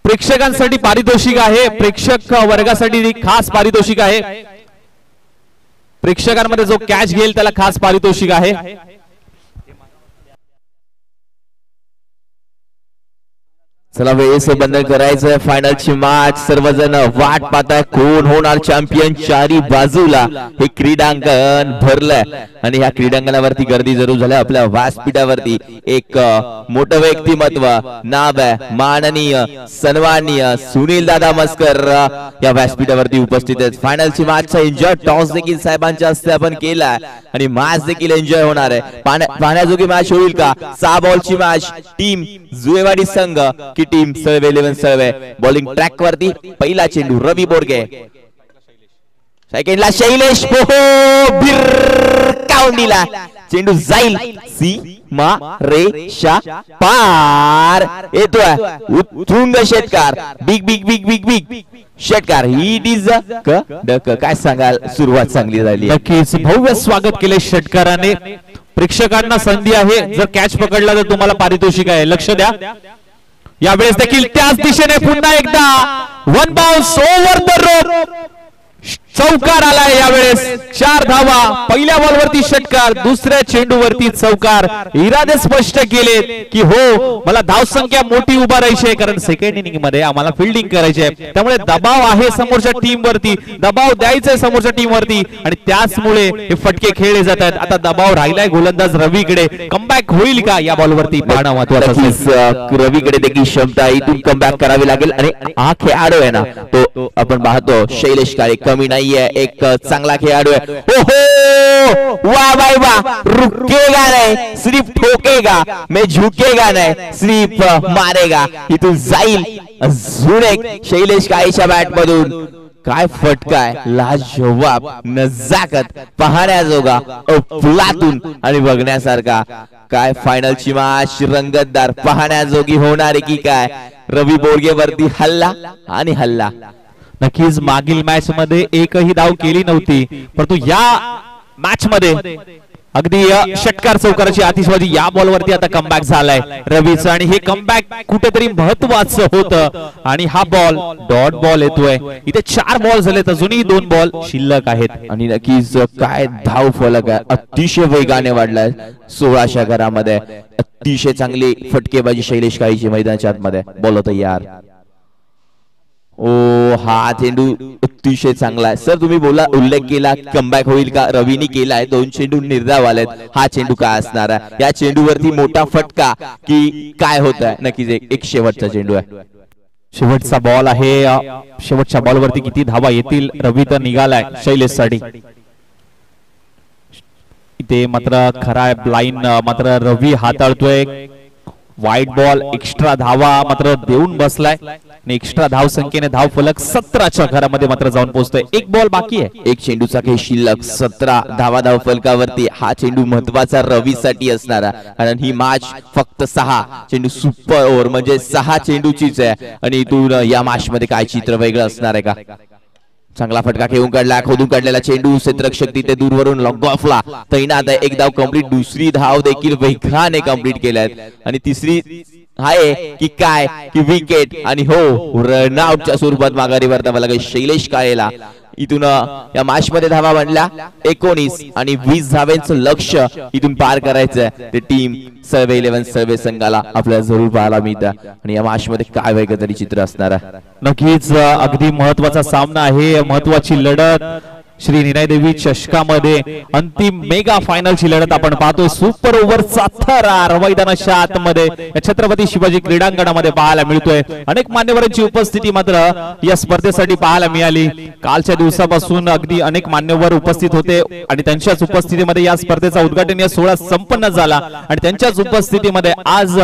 प्रेक्षकांसाठी पारितोषिक आहे, प्रेक्षक वर्गासाठी खास पारितोषिक आहे, प्रेक्षकांमध्ये जो कॅच घेईल त्याला खास पारितोषिक आहे। चला वेळेस बंद करायचं, फायनलची मॅच सर्वजण वाट पाहताय कोण होणार चॅम्पियन। चारी बाजूला हे क्रीडांगण भरलंय आणि ह्या क्रीडांगणावरती गर्दी जरूर झाली। आपल्या व्यासपीठावरती एक मोठं व्यक्तिमत्व, नाव आहे माननीय सन्माननीय सुनील दादा मस्कर या व्यासपीठावरती उपस्थित आहेत। फायनलची मॅचचा एन्जॉय टॉस देखील साहेबांच्या हस्ते आपण केलाय आणि मॅच देखील एन्जॉय होणार आहे। पाहण्याजोगी मॅच होईल का? 6 बॉलची मॅच, टीम जुळेवाडी संघ की टीम सळवे 11 सळवे। बॉलिंग ट्रॅक वरती पहिला चेंडू रवी बोरगे, सेकंडला शैलेश काउंडीला चेंडू जाईल सीमा रेषा पार, येतोय उत्तुंग षटकार, big big big big big षटकार। ही डिज काय सांगाल, सुरुवात चांगली झाली, नक्कीच भव्य स्वागत केले षटकाराने। प्रेक्षकांना संधी आहे, जर कॅच पकडला तर तुम्हाला पारितोषिक आहे, लक्ष द्या। यावेळेस देखील त्याच दिशेने पुन्हा एकदा 1 बाउन्स ओव्हर द रोप, चौकार आलाय यावेळेस, 4 धावा। पहिल्या बॉलवरती षटकार, दुसऱ्या चेंडूवरती चौकार। इरादे स्पष्ट केले की हो मला धावसंख्या मोठी उभा राहायची आहे, कारण सेकंड इनिंग मध्ये आम्हाला फिल्डिंग करायची आहे, त्यामुळे दबाव आहे समोरच्या टीम वरती, दबाव द्यायचा आहे समोरच्या टीम वरती आणि त्याचमुळे हे फटके खेळले जात आहेत। आता दबाव राहिलाय गोलंदाज रवीकडे, कमबॅक होईल का या बॉलवरती पाहणं महत्त्वाचं आहे। रवीकडे देखील क्षमता, इथून कमबॅक करावी लागेल आणि हा खेळाडू आहे ना तो आपण पाहतो शैलेश काळे, कमी नाहीये, एक चांगला खेळाडू आहे। ओहो वाह भाई वाह, रुकेगा नहीं सिर्फ ठोकेगा, मैं झुकेगा नहीं सिर्फ मारेगा। इथून जाईल अजून एक शैलेश काळेच्या बॅट मधून, काय फटका आहे, लाजवाब, नजाकत, पाहण्याजोगा, अफलातून आणि बघण्यासारखा। काय फायनलची मॅच रंगतदार, पाहण्याजोगी होणार की काय? रवी बोरगे वरती हल्ला आणि हल्ला। नक्कीच मागील मॅच मध्ये एकही धाव केली नव्हती, परंतु या मॅच मध्ये अगदी षटकार चौकाराची आतिषबाजी या बॉलवरती आता कमबॅक झालाय रवीचं आणि हे कमबॅक कुठेतरी महत्त्वाचं होतं आणि हा बॉल डॉट बॉल येतोय। इथे 4 बॉल झालेत, अजूनही 2 बॉल शिल्लक आहेत आणि नक्कीच काय धाव फलक आहे, अतिशय वेगाने वाढलाय 16 घरामध्ये। अतिशय चांगली फटकेबाजी शैलेश काळेची मैदानाच्या आतमध्ये। बॉल तयार, ओ हा चेंडू अतिशय चांगला आहे सर, तुम्ही बोला उल्लेख केला कमबॅक होईल का, रवीने केलाय, 2 चेंडू निर्धाव आलेत, हा चेंडू काय असणार आहे, या चेंडूवरती मोठा फटका की काय होत आहे? नक्कीच एक शेवटचा चेंडू आहे, शेवटचा बॉल आहे, शेवटच्या बॉलवरती किती धावा येतील? रवी तर निघालाय शैलेश साठी, इथे मात्र खरा ब्लाइंड मात्र रवी हाताळतोय, वाईट बॉल, एक्स्ट्रा धावा मात्र देऊन बसलाय आणि एक्स्ट्रा धाव संख्येने धाव फलक 17च्या घरामध्ये मात्र जाऊन पोहोचतोय। एक बॉल बाकी आहे, एक चेंडूचा खेळ शिल्लक, 17 धावा धाव फलकावरती। हा चेंडू महत्वाचा रवीसाठी असणारा, कारण ही मॅच फक्त 6 चेंडू सुपर ओव्हर म्हणजे 6 चेंडूचीच आहे आणि इथून या मॅच मध्ये काय चित्र वेगळं असणार आहे का? चांगला फटका खेळून काढला, खोदून काढलेला चेंडू क्षेत्ररक्षक तिथे दूरवरून लॉंग ऑफला तैनात आहे। एक धाव कंप्लीट, दुसरी धाव देखील वेगाने कंप्लीट केल्यात आणि तिसरी आहे की काय की विकेट आणि हो रनआउटच्या स्वरूपात माघारी परतावा लागेल शैलेश काळेला। इथून या मॅच मध्ये धावा बनल्या 19 आणि 20 धावांचं लक्ष्य इथून पार करायचं ते टीम सळवे 11 सळवे संघाला आपल्याला जरूर पाहायला मिळतं आणि या मॅच मध्ये काय वेगळं तरी चित्र असणार आहे। नक्कीच अगदी महत्त्वाचा सामना आहे, महत्त्वाची लढत, श्री निनायदेवी चषकामध्ये अंतिम मेगा फायनलची लढत आपण पाहतोय। सुपर ओव्हरचा थरार मैदानाच्या आतमध्ये या छत्रपती शिवाजी क्रीडांगणामध्ये पाहायला मिळतोय। अनेक मान्यवरांची उपस्थिती मात्र या स्पर्धेसाठी पाहायला मिळाली। कालच्या दिवसापासून अगदी अनेक मान्यवर उपस्थित होते आणि त्यांच्याच उपस्थितीमध्ये या स्पर्धेचा उद्घाटन या सोहळा संपन्न झाला आणि त्यांच्याच उपस्थितीमध्ये आज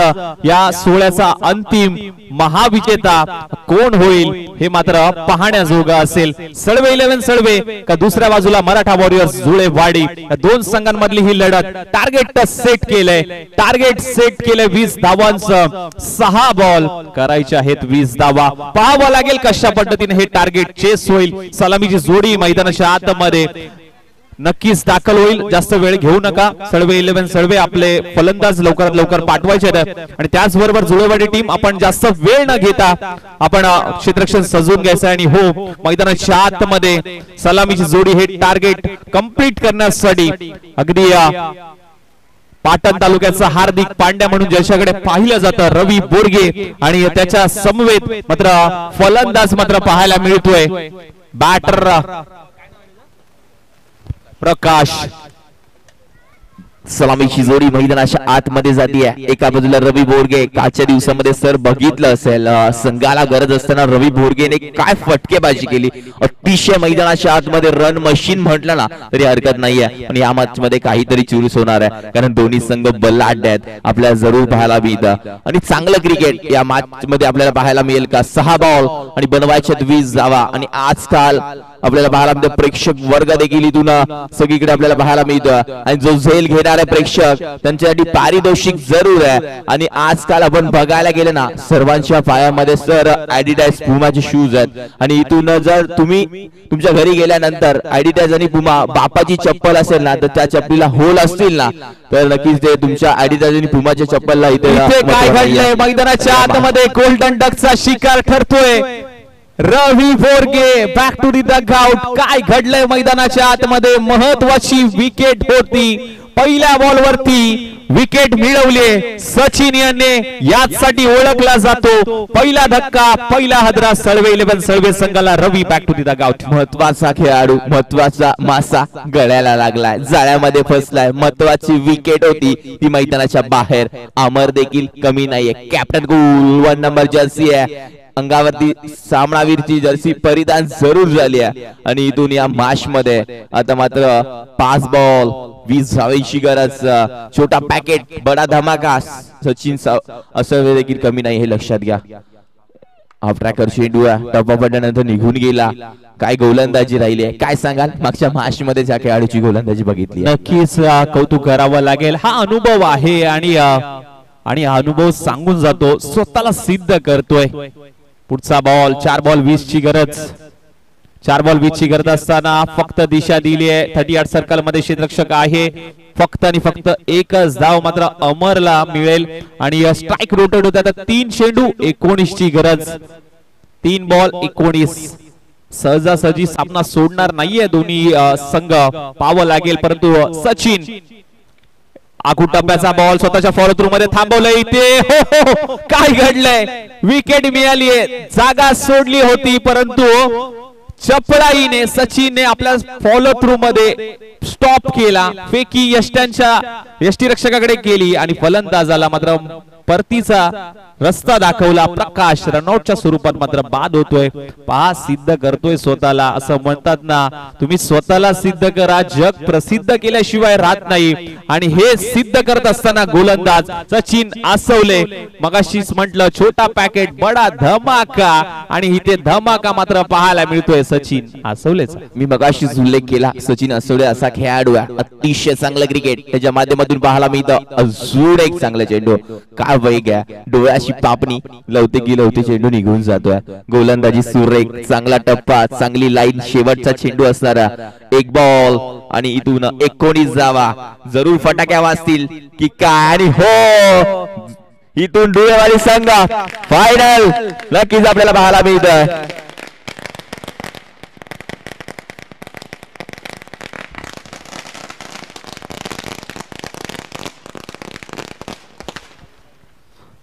या सोहळ्याचा अंतिम महाविजेता कोण होईल हे मात्र पाहण्याजोगा असेल। सळवे 11 सळवे का दुसऱ्या बाजूला मराठा वॉरियर्स जुळेवाडी, या 2 संघांमधली ही लढत। टार्गेट सेट केलंय, टार्गेट सेट केलंय 20 धावांचं, 6 बॉल करायचे आहेत 20 धावा। पाहावं लागेल कशा पद्धतीने हे टार्गेट चेस होईल। सलामीची जोडी मैदानाच्या आतमध्ये नक्कीच दाखल होईल, जास्त वेळ घेऊ नका. सळवे 11 सळवे आपले फलंदाज लवकरात लवकर पाठवायचे आहेत आणि त्याचबरोबर जुळेवाडी टीम आपण जास्त वेळ न घेता आपण क्षेत्ररक्षण सजवून घ्यायचं आणि हो मैदानाच्या आतमध्ये सलामीची जोडी हे टार्गेट कंप्लीट करण्यासाठी अगदी पाटण तालुक्याचा हार्दिक पांड्या म्हणून ज्याच्याकडे पाहिलं जातं रवी बोरगे आणि त्याच्या समवेत मात्र फलंदाज मात्र पाहायला मिळतोय बॅटर प्रकाश. सलामीची जोडी मैदानाच्या आतमध्ये जातीये. एका बाजूला रवी बोरगे, कालच्या दिवसामध्ये सर बघितलं असेल संघाला गरज असताना रवी बोरगेने काय फटकेबाजी केली. अतिशय मैदानाच्या आतमध्ये रन मशीन म्हटलं ना तरी हरकत नाहीये. आणि या मॅच मध्ये काहीतरी चुरूस होणार आहे कारण दोन्ही संघ बलाढ्य आहेत, आपल्याला जरूर पाहायला मिळतं. आणि चांगलं क्रिकेट या मॅच मध्ये आपल्याला पाहायला मिळेल का. 6 बॉल आणि बनवायच्यात 20 धावा. आणि आजकाल आपल्याला पाहायला मिळतं प्रेक्षक वर्ग देखील इथून सगळीकडे आपल्याला पाहायला मिळतं आणि जो झेल घेणारे प्रेक्षक त्यांच्यासाठी पारितोषिक जरूर आहे. आणि आजकाल आपण बघायला गेले ना सर्वांच्या पायामध्ये सर ऍडिडास पुमाचे शूज आहेत आणि इथून जर तुम्ही तुमच्या घरी गेल्यानंतर ऍडिडास आणि पुमा बापाची चप्पल असेल ना तर त्या चप्पलीला होल असतील ना तर नक्कीच ते तुमच्या ऍडिडास आणि पुमाच्या चप्पलला इथे काय घडलंय मैदानाच्या आतमध्ये गोल्डन डकचा शिकार ठरतोय Ravi Borge. Back to the dugout. काय घडलंय मैदानाच्या आतमध्ये महत्वाची विकेट होती, पहिल्या बॉल वरती विकेट मिळवली सचिन यांनी, याचसाठी ओळखला जातो पहिला धक्का पहिला हदरा. सळवे 11 सळवे संघाला रवी बॅक टू दी डगआउट. महत्वाचा खेळाडू, महत्वाचा मासा गळ्याला लागलाय, जाळ्यामध्ये फसलाय. महत्वाची विकेट होती ती मैदानाच्या बाहेर. अमर देखील कमी नाहीये. कॅप्टन कूल 1 नंबर जर्सी आहे, अंगावरती सामनावीरची जर्सी परिधान जरूर झाली आहे. आणि इथून या मॅच मध्ये आता मात्र 5 बॉल 20 धावांची गरज. छोटा पॅकेट बडा धमाका. सचिन असं देखील कमी नाही हे लक्षात घ्या. हाफ ट्रॅकर चेंडू टप्पा पडल्यानंतर निघून गेला. काय गोलंदाजी राहिली आहे, काय सांगाल मागच्या मॅच मध्ये ज्या खेळाडूची गोलंदाजी बघितली. नक्कीच कौतुक करावं लागेल. हा अनुभव आहे आणि हा अनुभव सांगून जातो, स्वतःला सिद्ध करतोय. पुढचा बॉल 4 बॉल 20 ची गरज. 4 बॉल 20 ची गरज असताना फक्त दिशा दिली आहे. 38 सर्कल मध्ये क्षेत्ररक्षक आहे. फक्त आणि फक्त एकच धाव मात्र अमरला मिळेल आणि स्ट्राइक रोटेट होत आहे. 3 चेंडू 19 ची गरज. 3 बॉल 19. सहजासहजी सामना सोडणार नाहीये दोन्ही संघ, पाहावं लागेल. परंतु सचिन आखू टप्प्याचा बॉल स्वतःच्या फॉलो थ्रू मध्ये थांबवलंय. इथे हो काय घडलंय, विकेट मिळालीये. जागा सोडली होती परंतु चपळाईने सचिनने आपल्या फॉलो थ्रू मध्ये स्टॉप केला. फेकी यष्टीरक्षकाकडे केली आणि फलंदाजाला मात्र परतीचा रस्ता दाखवला. प्रकाश रनआउटच्या स्वरूपात मात्र बाद होतोय. पहा सिद्ध करतोय स्वतःला. असं म्हणतात ना तुम्ही स्वतःला सिद्ध करा, जग प्रसिद्ध केल्याशिवाय राहत नाही. आणि हे सिद्ध करत असताना गोलंदाज सचिन आसवले, मगाशीच म्हटलं छोटा पॅकेट बडा धमाका आणि इथे धमाका मात्र पाहायला मिळतोय सचिन आसवलेचा. मी मगाशीच उल्लेख केला सचिन आसवले असा खेळाडू आहे, अतिशय चांगलं क्रिकेट त्याच्या माध्यमातून पाहायला मिळतं. अजून एक चांगला चेंडू, काय वेग आहे, डोळ्याची पापणी लवते की लवते चेंडू निघून जातोय. गोलंदाजी सुरेख, चांगला टप्पा, चांगली लाईन, शेवटचा चेंडू असणारा. 1 बॉल आणि इथून 19 धावा. जरूर फटाक्या वाजतील की काय. आणि हो इथून डोळेवाली संघ फायनल नक्कीच आपल्याला पाहायला मिळतंय.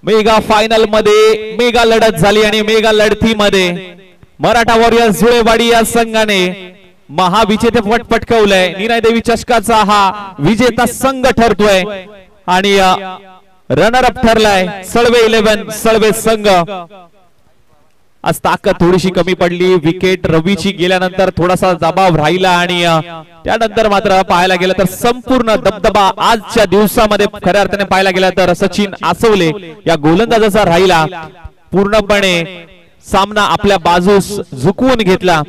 मेगा फायनल मध्ये मेगा लढत झाली आणि मेगा लढतीमध्ये मराठा वॉरियर्स जुळेवाडी या संघाने महाविजेतेपद पटकावलंय. निनायदेवी चषकाचा हा विजेता संघ ठरतोय आणि रनर अप ठरलाय सळवे 11 सळवे संघ. आज ताकद थोडीशी कमी पडली, विकेट रवीची गेल्यानंतर थोडासा दबाव राहिला आणि त्यानंतर मात्र पाहायला गेलं तर संपूर्ण दबदबा आजच्या दिवसामध्ये खऱ्या अर्थाने पाहायला गेला तर सचिन आसवले या गोलंदाजाचा राहिला. पूर्णपणे सामना आपल्या बाजूस झुकवून घेतला.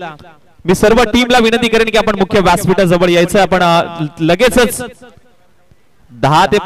मी सर्व टीमला विनंती करेन की आपण मुख्य व्यासपीठाजवळ यायचं. आपण लगेचच 10 ते